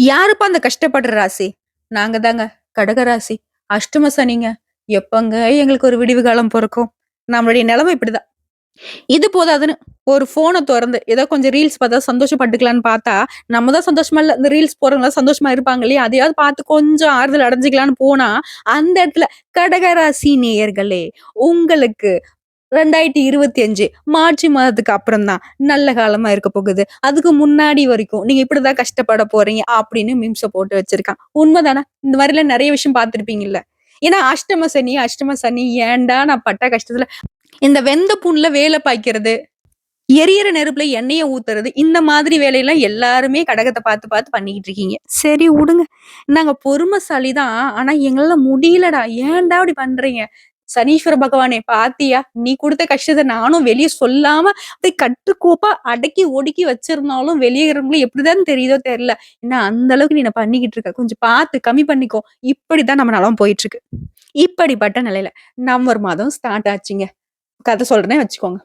யாருப்பா அந்த கஷ்டப்படுற ராசி? நாங்க தாங்க. கடக ராசி. அஷ்டம சனிங்க. எப்பங்க எங்களுக்கு ஒரு விடிவு காலம் பொறக்கும்? நம்மளுடைய நிலைமை இப்படிதான். இது போதாதுன்னு ஒரு ஃபோன தொறந்து ஏதோ கொஞ்சம் ரீல்ஸ் பார்த்தா சந்தோஷப்பட்டுக்கலான்னு பார்த்தா, நம்ம தான் சந்தோஷமா இல்ல. இந்த ரீல்ஸ் போடுறவங்கலாம் சந்தோஷமா இருப்பாங்க இல்லையா? அதையாவது பார்த்து கொஞ்சம் ஆறுதல் அடைஞ்சுக்கலான்னு போனா, அந்த இடத்துல கடக ராசி நேயர்களே, உங்களுக்கு 2025 மார்ச் மாதத்துக்கு அப்புறம் தான் நல்ல காலமா இருக்க போகுது. அதுக்கு முன்னாடி வரைக்கும் நீங்க இப்படிதான் கஷ்டப்பட போறீங்க அப்படின்னு மீம்ஸ போட்டு வச்சிருக்கான். உண்மைதானே? இந்த மாரிலாம் நெறைய விஷயம் பார்த்திருப்பீங்கல்ல. ஏன்னா அஷ்டம சனி, அஷ்டம சனி ஏன்டா நான் பட்ட கஷ்டத்துல இந்த வெந்த புண்ல வேல பாய்க்கிறது, எரியிற நெருப்புல எண்ணெய ஊத்துறது, இந்த மாதிரி வேலையெல்லாம் எல்லாருமே கடகத்த பார்த்து பார்த்து பண்ணிக்கிட்டு இருக்கீங்க. சரி உடுங்க. நாங்க பொறுமைசாலி தான். ஆனா எங்களால முடியலடா. ஏன்டா இப்படி பண்றீங்க? சனீஸ்வர பகவானே பாத்தியா? நீ குடுத்த கஷ்டத்த நானும் வெளிய சொல்லாம அப்படியே கட்டுக்கோப்பா அடக்கி ஒடுக்கி வச்சிருந்தாலும் வெளிய இருக்கிறவங்களுக்கு எப்படிதான் தெரியுதோ தெரியல. ஏன்னா அந்த அளவுக்கு நீ என்ன பண்ணிக்கிட்டு இருக்க. கொஞ்சம் பார்த்து கம்மி பண்ணிக்கோ. இப்படிதான் நம்ம நலம் போயிட்டு இருக்கு. இப்படிப்பட்ட நிலையில நவம்பர் மாதம் ஸ்டார்ட் ஆச்சுங்க. கதை சொல்றேன்னே வச்சுக்கோங்க.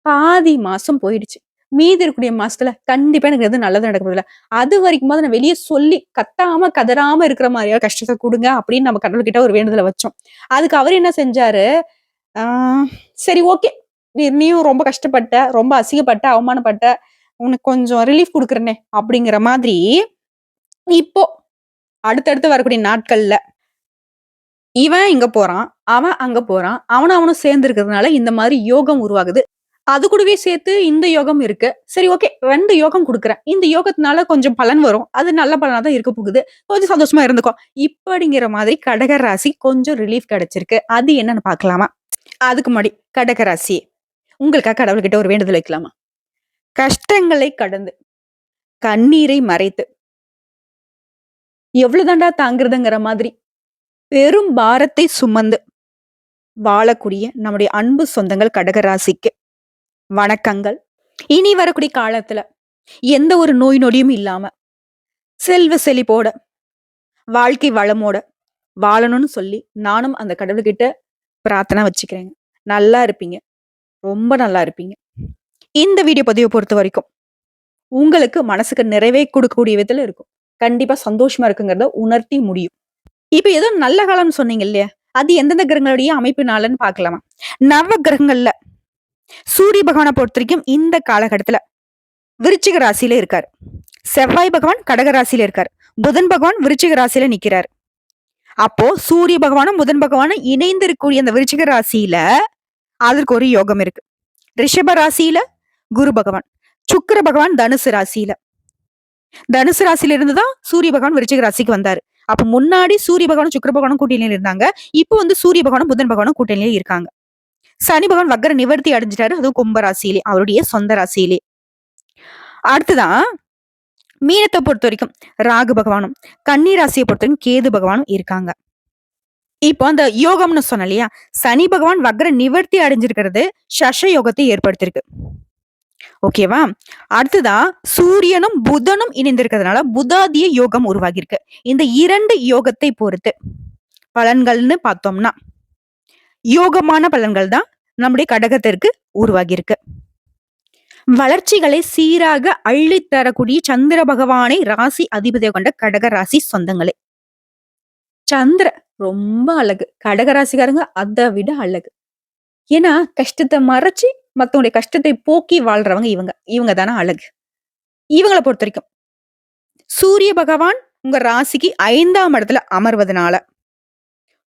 பாதி மாசம் போயிடுச்சு. மீதி இருக்கக்கூடிய மாசத்துல கண்டிப்பா எனக்கு எதுவும் நல்லது நடக்க போறதில்ல. அது வரைக்குமாவது நான் வெளிய சொல்லி கத்தாம, கதறாம இருக்கிற மாரியாவது கஷ்டத்த குடுங்க அப்படின்னு நம்ம கடவுள்கிட்ட ஒரு வேண்டுதல வச்சோம். அதுக்கு அவரு என்ன செஞ்சாரு, ஆ சரி ஓகே. நீயும் ரொம்ப கஷ்டப்பட்ட, ரொம்ப அசிங்கப்பட்ட, அவமானப்பட்ட. உனக்கு கொஞ்சம் ரிலீஃப் குடுக்குறேனே அப்படிங்கிற மாதிரி, இப்போ அடுத்தடுத்து வரக்கூடிய நாட்கள்ல இவன் இங்க போறான், அவன் அங்க போறான். அவனும் அவனும் சேர்ந்து இருக்கிறதுனால இந்த மாரி யோகம் உருவாகுது. அது கூடவே சேர்த்து இந்த யோகம் இருக்கு. சரி ஓகே 2 யோகம் குடுக்குறேன். இந்த யோகத்தினால கொஞ்சம் பலன் வரும். அது நல்ல பலனா தான் இருக்க போகுது. கொஞ்சம் சந்தோஷமா இருந்துக்கோ. இப்படிங்கிற மாதிரி கடக ராசி கொஞ்சம் ரிலீஃப் கிடைச்சிருக்கு. அது என்னன்னு பார்க்கலாமா? அதுக்கு முன்னாடி கடக ராசி உங்களுக்காக கடவுள்கிட்ட ஒரு வேண்டுதல் வைக்கலாமா? கஷ்டங்களை கடந்து, கண்ணீரை மறைத்து, எவ்வளவு தாண்டா தாங்குறதுங்கிற மாதிரி பெரும் பாரத்தை சுமந்து வாழக்கூடிய நம்முடைய அன்பு சொந்தங்கள் கடக ராசிக்கு வணக்கங்கள். இனி வரக்கூடிய காலத்துல எந்த ஒரு நோய் நொடியும் இல்லாம, செல்வ செழிப்போட, வாழ்க்கை வளமோட வாழணும்னு சொல்லி நானும் அந்த கடவுள்கிட்ட பிரார்த்தனை வச்சுக்கிறேங்க. நல்லா இருப்பீங்க. ரொம்ப நல்லா இருப்பீங்க. இந்த வீடியோ பதிவை பொறுத்த வரைக்கும் உங்களுக்கு மனசுக்கு நிறைவே கொடுக்கக்கூடிய விதத்துல இருக்கும். கண்டிப்பா சந்தோஷமா இருக்குங்கிறத உணர்த்தி முடியும். இப்ப ஏதோ நல்ல காலம்னு சொன்னீங்க இல்லையா? அது எந்தெந்த கிரகங்களுடைய அமைப்பினாலன்னு பார்க்கலாமா? நவ கிரகங்கள்ல சூரிய பகவானை பொறுத்த வரைக்கும் இந்த காலகட்டத்துல விருச்சிக ராசியில இருக்காரு. செவ்வாய் பகவான் கடக ராசியில இருக்காரு. புதன் பகவான் விருச்சிக ராசியில நிக்கிறாரு. அப்போ சூரிய பகவானும் புதன் பகவானும் இணைந்து இருக்கக்கூடிய அந்த விருச்சிக ராசியில அதற்கு ஒரு யோகம் இருக்கு. ரிஷப ராசியில குரு பகவான், சுக்கிர பகவான் தனுசு ராசியில. தனுசு ராசியில இருந்துதான் சூரிய பகவான் விருச்சிக ராசிக்கு வந்தாரு. அப்ப முன்னாடி சூரிய பகவானும் சுக்கிர பகவானும் கூட்டணியில இருந்தாங்க. இப்போ வந்து சூரிய பகவானும் புதன் பகவானும் கூட்டணியில இருக்காங்க. சனி பகவான் வக்கர நிவர்த்தி அடைஞ்சிட்டாரு. அதுவும் கும்ப ராசியிலே, அவருடைய சொந்த ராசியிலே. அடுத்துதான் மீனத்தை பொறுத்த வரைக்கும் ராகு பகவானும், கன்னி ராசியை பொறுத்த வரைக்கும் கேது பகவானும் இருக்காங்க. இப்போ அந்த யோகம்னு சொன்ன இல்லையா, சனி பகவான் வக்ர நிவர்த்தி அடைஞ்சிருக்கிறது சஷ யோகத்தை ஏற்படுத்தியிருக்கு. ஓகேவா? அடுத்ததான் சூரியனும் புதனும் இணைந்திருக்கிறதுனால புதாதிய யோகம் உருவாகியிருக்கு. இந்த 2 யோகத்தை பொறுத்து பலன்கள்னு பார்த்தோம்னா யோகமான பலன்கள் தான் நம்முடைய கடகத்திற்கு உருவாகியிருக்கு. வளர்ச்சிகளை சீராக அள்ளித் தரக்கூடிய சந்திர பகவானை ராசி அதிபதியை கொண்ட கடக ராசி சொந்தங்களே. சந்திர ரொம்ப அழகு. கடக ராசிக்காரங்க அதை விட அழகு. ஏன்னா கஷ்டத்தை மறைச்சு மத்தவங்களுடைய கஷ்டத்தை போக்கி வாழ்றவங்க இவங்க. இவங்க தானே அழகு. இவங்களை பொறுத்த வரைக்கும் சூரிய பகவான் உங்க ராசிக்கு 5ஆம் இடத்துல அமர்வதனால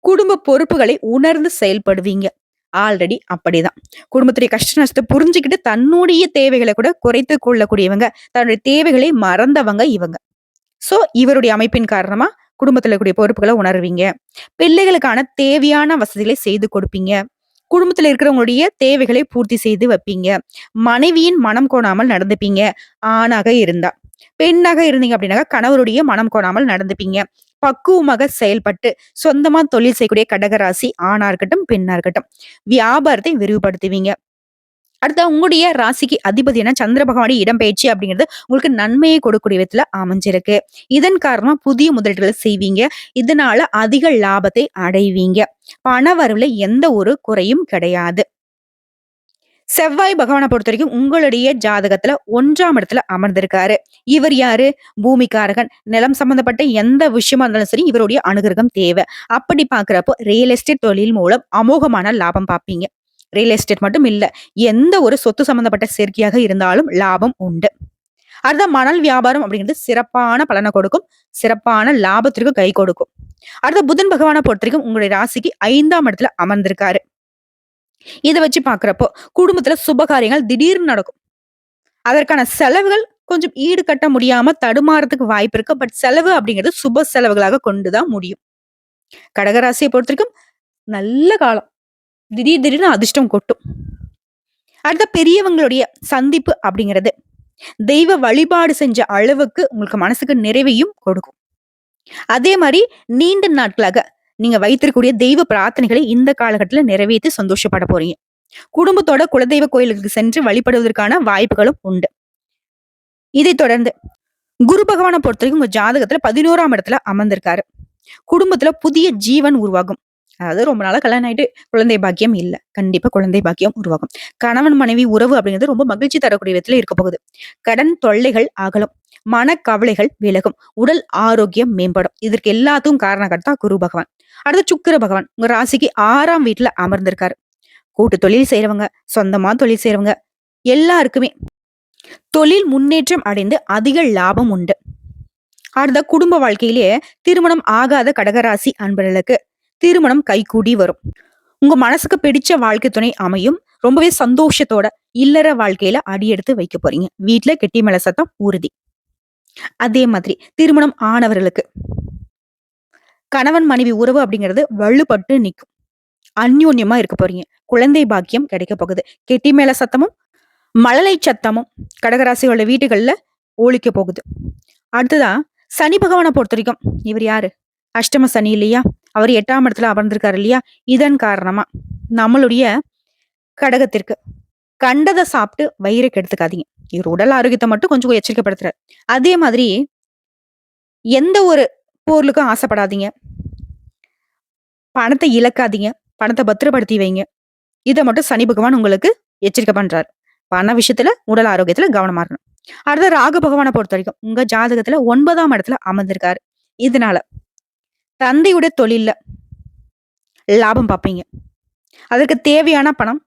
குடும்ப பொறுப்புகளை உணர்ந்து செயல்படுவீங்க. ஆல்ரெடி அப்படிதான். குடும்பத்துடைய கஷ்ட நஷ்டத்தை புரிஞ்சுக்கிட்டு தன்னுடைய தேவைகளை கூட குறைத்து கொள்ளக்கூடியவங்க, தன்னுடைய தேவைகளை மறந்தவங்க இவங்க. சோ இவருடைய அமைப்பின் காரணமா குடும்பத்துல இருக்கக்கூடிய பொறுப்புகளை உணர்வீங்க. பிள்ளைகளுக்கான தேவையான வசதிகளை செய்து கொடுப்பீங்க. குடும்பத்துல இருக்கிறவங்களுடைய தேவைகளை பூர்த்தி செய்து வைப்பீங்க. மனைவியின் மனம் கோணாமல் நடந்துப்பீங்க. ஆணாக இருந்தா. பெண்ணாக இருந்தீங்க அப்படின்னாக்கா கணவருடைய மனம் கோணாமல் நடந்துப்பீங்க. பக்குவமாக செயல்பட்டு சொந்தமா தொழில் செய்யக்கூடிய கடகராசி ஆணா இருக்கட்டும், பெண்ணா இருக்கட்டும், வியாபாரத்தை விரிவுபடுத்துவீங்க. அடுத்த உங்களுடைய ராசிக்கு அதிபதி என்ன சந்திர பகவானுடைய இடம்பெயர்ச்சி அப்படிங்கிறது உங்களுக்கு நன்மையை கொடுக்கக்கூடிய விதத்துல அமைஞ்சிருக்கு. இதன் காரணமா புதிய முதலீடுகளை செய்வீங்க. இதனால அதிக லாபத்தை அடைவீங்க. பண வரவுல எந்த ஒரு குறையும் கிடையாது. செவ்வாய் பகவானை பொறுத்தவரைக்கும் உங்களுடைய ஜாதகத்துல 1ஆம் இடத்துல அமர்ந்திருக்காரு. இவர் யாரு? பூமிக்காரகன். நிலம் சம்பந்தப்பட்ட எந்த விஷயமா இருந்தாலும் சரி, இவருடைய அனுகிரகம் தேவை. அப்படி பார்க்கிறப்போ ரியல் எஸ்டேட் தொழில் மூலம் அமோகமான லாபம் பார்ப்பீங்க. ரியல் எஸ்டேட் மட்டும் இல்ல, எந்த ஒரு சொத்து சம்பந்தப்பட்ட சேர்க்கையாக இருந்தாலும் லாபம் உண்டு. அடுத்த மணல் வியாபாரம் அப்படிங்கிறது சிறப்பான பலனை கொடுக்கும். சிறப்பான லாபத்திற்கு கை கொடுக்கும். அடுத்த புதன் பகவானை பொறுத்தவரைக்கும் உங்களுடைய ராசிக்கு 5ஆம் இடத்துல அமர்ந்திருக்காரு. இதை வச்சு பாக்குறப்போ குடும்பத்துல சுபகாரியங்கள் திடீர்னு நடக்கும். அதற்கான செலவுகள் கொஞ்சம் ஈடு கட்ட முடியாம தடுமாறதுக்கு வாய்ப்பு இருக்கு. பட் செலவு அப்படிங்கிறது சுப செலவுகளாக கொண்டுதான் முடியும். கடகராசியை பொறுத்தவரைக்கும் நல்ல காலம். திடீர்னு அதிர்ஷ்டம் கொட்டும். அடுத்த பெரியவங்களுடைய சந்திப்பு அப்படிங்கிறது தெய்வ வழிபாடு செஞ்ச அளவுக்கு உங்களுக்கு மனசுக்கு நிறைவையும் கொடுக்கும். அதே மாதிரி நீண்ட நாட்களாக நீங்க வைத்திருக்கக்கூடிய தெய்வ பிரார்த்தனைகளை இந்த காலகட்டத்தில் நிறைவேற்றி சந்தோஷப்பட போறீங்க. குடும்பத்தோட குலதெய்வ கோயிலுக்கு சென்று வழிபடுவதற்கான வாய்ப்புகளும் உண்டு. இதைத் தொடர்ந்து குரு பகவானை பொறுத்தவரைக்கும் உங்க ஜாதகத்துல 11ஆம் இடத்துல அமர்ந்திருக்காரு. குடும்பத்துல புதிய ஜீவன் உருவாகும். அதாவது ரொம்ப நாளா கல்யாணம் ஆயிட்டு குழந்தை பாக்கியம் இல்ல, கண்டிப்பா குழந்தை பாக்கியம் உருவாகும். கணவன் மனைவி உறவு அப்படிங்கிறது ரொம்ப மகிழ்ச்சி தரக்கூடிய விதத்துல இருக்க போகுது. கடன் தொல்லைகள் அகலும். மனக்கவலைகள் விலகும். உடல் ஆரோக்கியம் மேம்படும். இதற்கு எல்லாத்துக்கும் காரணகர்த்தா குரு பகவான். அடுத்து சுக்கிர பகவான் உங்க ராசிக்கு 6ஆம் வீட்டுல அமர்ந்திருக்காரு. கூட்டு தொழில் செய்யறவங்க, சொந்தமா தொழில் செய்யறவங்க எல்லாருக்குமே தொழில் முன்னேற்றம் அடைந்து அதிக லாபம் உண்டு. அடுத்த குடும்ப வாழ்க்கையிலேயே திருமணம் ஆகாத கடகராசி அன்பர்களுக்கு திருமணம் கைகூடி வரும். உங்க மனசுக்கு பிடிச்ச வாழ்க்கை துணை அமையும். ரொம்பவே சந்தோஷத்தோட இல்லற வாழ்க்கையில அடியெடுத்து வைக்க போறீங்க. வீட்டுல கெட்டி மேல சத்தம் உறுதி. அதே மாதிரி திருமணம் ஆனவர்களுக்கு கணவன் மனைவி உறவு அப்படிங்கிறது வலுப்பட்டு நிற்கும். அந்யோன்யமா இருக்க போறீங்க. குழந்தை பாக்கியம் கிடைக்க போகுது. கெட்டி மேல சத்தமும் மழலை சத்தமும் கடகராசியோட வீட்டுகள்ல ஒழிக்க போகுது. அடுத்ததான் சனி பகவானை பொறுத்த வரைக்கும் இவர் யாரு? அஷ்டம சனி இல்லையா? அவர் 8ஆம் இடத்துல அமர்ந்திருக்காரு இல்லையா? இதன் காரணமா நம்மளுடைய கடகத்திற்கு கண்டதை சாப்பிட்டு வயிறை கெடுத்துக்காதீங்க. இவர் உடல் ஆரோக்கியத்தை மட்டும் கொஞ்சம் எச்சரிக்கைப்படுத்துறாரு. அதே மாதிரி எந்த ஒரு பொருளுக்கும் ஆசைப்படாதீங்க. பணத்தை இழக்காதீங்க. பணத்தை பத்திரப்படுத்தி வைங்க. இதை மட்டும் சனி பகவான் உங்களுக்கு எச்சரிக்கை பண்றாரு. பண விஷயத்துல உடல் ஆரோக்கியத்துல கவனமா இருக்கணும். அடுத்த ராகு பகவானை பொறுத்த வரைக்கும் உங்க ஜாதகத்துல 9ஆம் இடத்துல அமர்ந்திருக்காரு. இதனால தந்தையுடைய தொழில்ல லாபம் பார்ப்பீங்க. அதற்கு தேவையான பணம்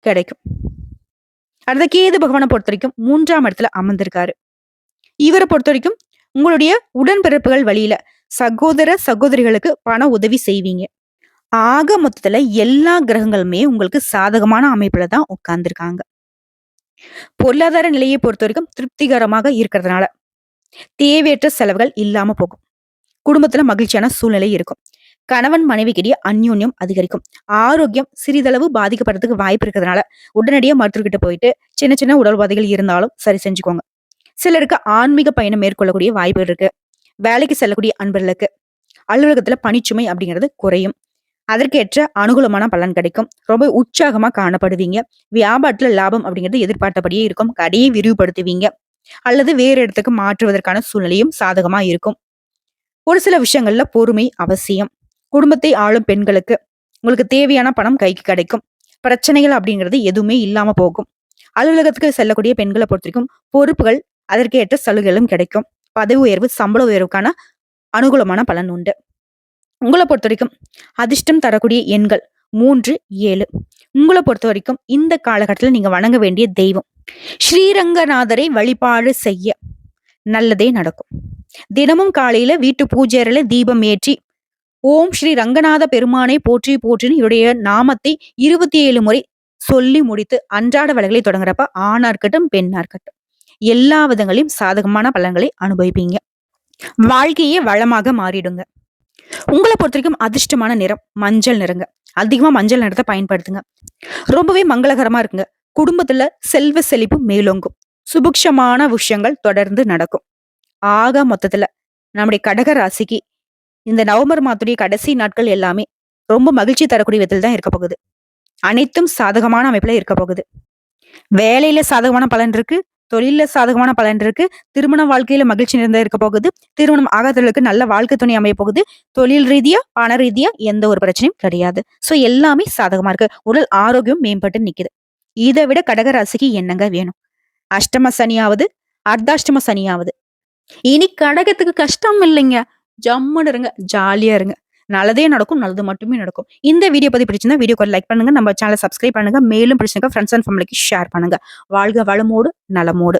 கிடைக்கும். அடுத்த கேது பகவானை பொறுத்த வரைக்கும் 3ஆம் இடத்துல அமர்ந்திருக்காரு. இவரை பொறுத்த வரைக்கும் உங்களுடைய உடன்பிறப்புகள் வழியில சகோதர சகோதரிகளுக்கு பண உதவி செய்வீங்க. ஆக மொத்தத்துல எல்லா கிரகங்களுமே உங்களுக்கு சாதகமான அமைப்புல தான் உட்கார்ந்துருக்காங்க. பொருளாதார நிலையை பொறுத்த வரைக்கும் திருப்திகரமாக இருக்கிறதுனால தேவையற்ற செலவுகள் இல்லாம போகும். குடும்பத்துல மகிழ்ச்சியான சூழ்நிலை இருக்கும். கணவன் மனைவிக்கிடையே அந்யோன்யம் அதிகரிக்கும். ஆரோக்கியம் சிறிதளவு பாதிக்கப்படுறதுக்கு வாய்ப்பு இருக்கிறதுனால உடனடியாக மருத்துவர்கிட்ட போயிட்டு சின்ன சின்ன உடல் உபாதைகள் இருந்தாலும் சரி செஞ்சுக்கோங்க. சிலருக்கு ஆன்மீக பயணம் மேற்கொள்ளக்கூடிய வாய்ப்பு இருக்கு. வேலைக்கு செல்லக்கூடிய அன்பர்களுக்கு அலுவலகத்துல பணிச்சுமை அப்படிங்கிறது குறையும். அதற்கேற்ற அனுகூலமான பலன் கிடைக்கும். ரொம்ப உற்சாகமா காணப்படுவீங்க. வியாபாரத்துல லாபம் அப்படிங்கிறது எதிர்பார்த்தபடியே இருக்கும். கடையை விரிவுபடுத்துவீங்க அல்லது வேறு இடத்துக்கு மாற்றுவதற்கான சூழ்நிலையும் சாதகமா இருக்கும். ஒரு சில விஷயங்கள்ல பொறுமை அவசியம். குடும்பத்தை ஆளும் பெண்களுக்கு உங்களுக்கு தேவையான பணம் கைக்கு கிடைக்கும். பிரச்சனைகள் அப்படிங்கிறது எதுவுமே இல்லாம போகும். அலுவலகத்துக்கு செல்லக்கூடிய பெண்களை பொறுத்த வரைக்கும் பொறுப்புகள் அதற்கேற்ற சலுகைகளும் கிடைக்கும். பதவி உயர்வு சம்பள உயர்வுக்கான அனுகூலமான பலன் உண்டு. உங்களை பொறுத்த வரைக்கும் அதிர்ஷ்டம் தரக்கூடிய எண்கள் 3, 7. உங்களை பொறுத்த வரைக்கும் இந்த காலகட்டத்தில் நீங்க வணங்க வேண்டிய தெய்வம் ஸ்ரீரங்கநாதரை வழிபாடு செய்ய நல்லதே நடக்கும். தினமும் காலையில வீட்டு பூஜை அறையில தீபம் ஏற்றி ஓம் ஸ்ரீ ரங்கநாத பெருமானை போற்றி போற்றின்னு இவருடைய நாமத்தை 27 முறை சொல்லி முடித்து அன்றாட வேலைகளை தொடங்குறப்ப ஆணா இருக்கட்டும் பெண்ணா இருக்கட்டும் எல்லா விதங்களையும் சாதகமான பலன்களை அனுபவிப்பீங்க. வாழ்க்கையே வளமாக மாறிடுங்க. உங்களை பொறுத்த வரைக்கும் அதிர்ஷ்டமான நிறம் மஞ்சள் நிறங்க. அதிகமா மஞ்சள் நிறத்தை பயன்படுத்துங்க. ரொம்பவே மங்களகரமா இருக்குங்க. குடும்பத்துல செல்வ செழிப்பு மேலோங்கும். சுபிக்ஷமான விஷயங்கள் தொடர்ந்து நடக்கும். ஆக மொத்தத்துல நம்முடைய கடக ராசிக்கு இந்த நவம்பர் மாதத்துடைய கடைசி நாட்கள் எல்லாமே ரொம்ப மகிழ்ச்சி தரக்கூடிய விதத்தில் தான் இருக்க போகுது. அனைத்தும் சாதகமான அமைப்புல இருக்க போகுது. வேலையில சாதகமான பலன் இருக்கு. தொழில சாதகமான பலன் இருக்கு. திருமண வாழ்க்கையில மகிழ்ச்சி நிறைந்த இருக்க போகுது. திருமணம் ஆகாதவர்களுக்கு நல்ல வாழ்க்கை துணை அமைய போகுது. தொழில் ரீதியா பண ரீதியா எந்த ஒரு பிரச்சனையும் கிடையாது. சோ எல்லாமே சாதகமா இருக்கு. உடல் ஆரோக்கியம் மேம்பட்டு நிக்குது. இதை விட கடகராசிக்கு என்னங்க வேணும்? அஷ்டம சனியாவது, அர்த்தாஷ்டம சனியாவது. இனி கடகத்துக்கு கஷ்டம் இல்லைங்க. ஜம்முன்னு இருங்க, ஜாலியா இருங்க. நல்லதே நடக்கும், நல்லது மட்டுமே நடக்கும். இந்த வீடியோ பத்தி பிடிச்சிருந்தா வீடியோக்கு ஒரு லைக் பண்ணுங்க, நம்ம சேனலை சப்ஸ்கிரைப் பண்ணுங்க, மேலும் பிடிச்சிருக்க ஃப்ரெண்ட்ஸ் அண்ட் ஃபேமிலிக்கு ஷேர் பண்ணுங்க. வாழ்க வளமோடு நலமோடு.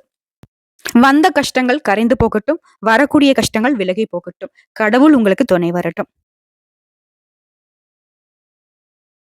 வந்த கஷ்டங்கள் கரைந்து போகட்டும், வரக்கூடிய கஷ்டங்கள் விலகி போகட்டும். கடவுள் உங்களுக்கு துணை வரட்டும்.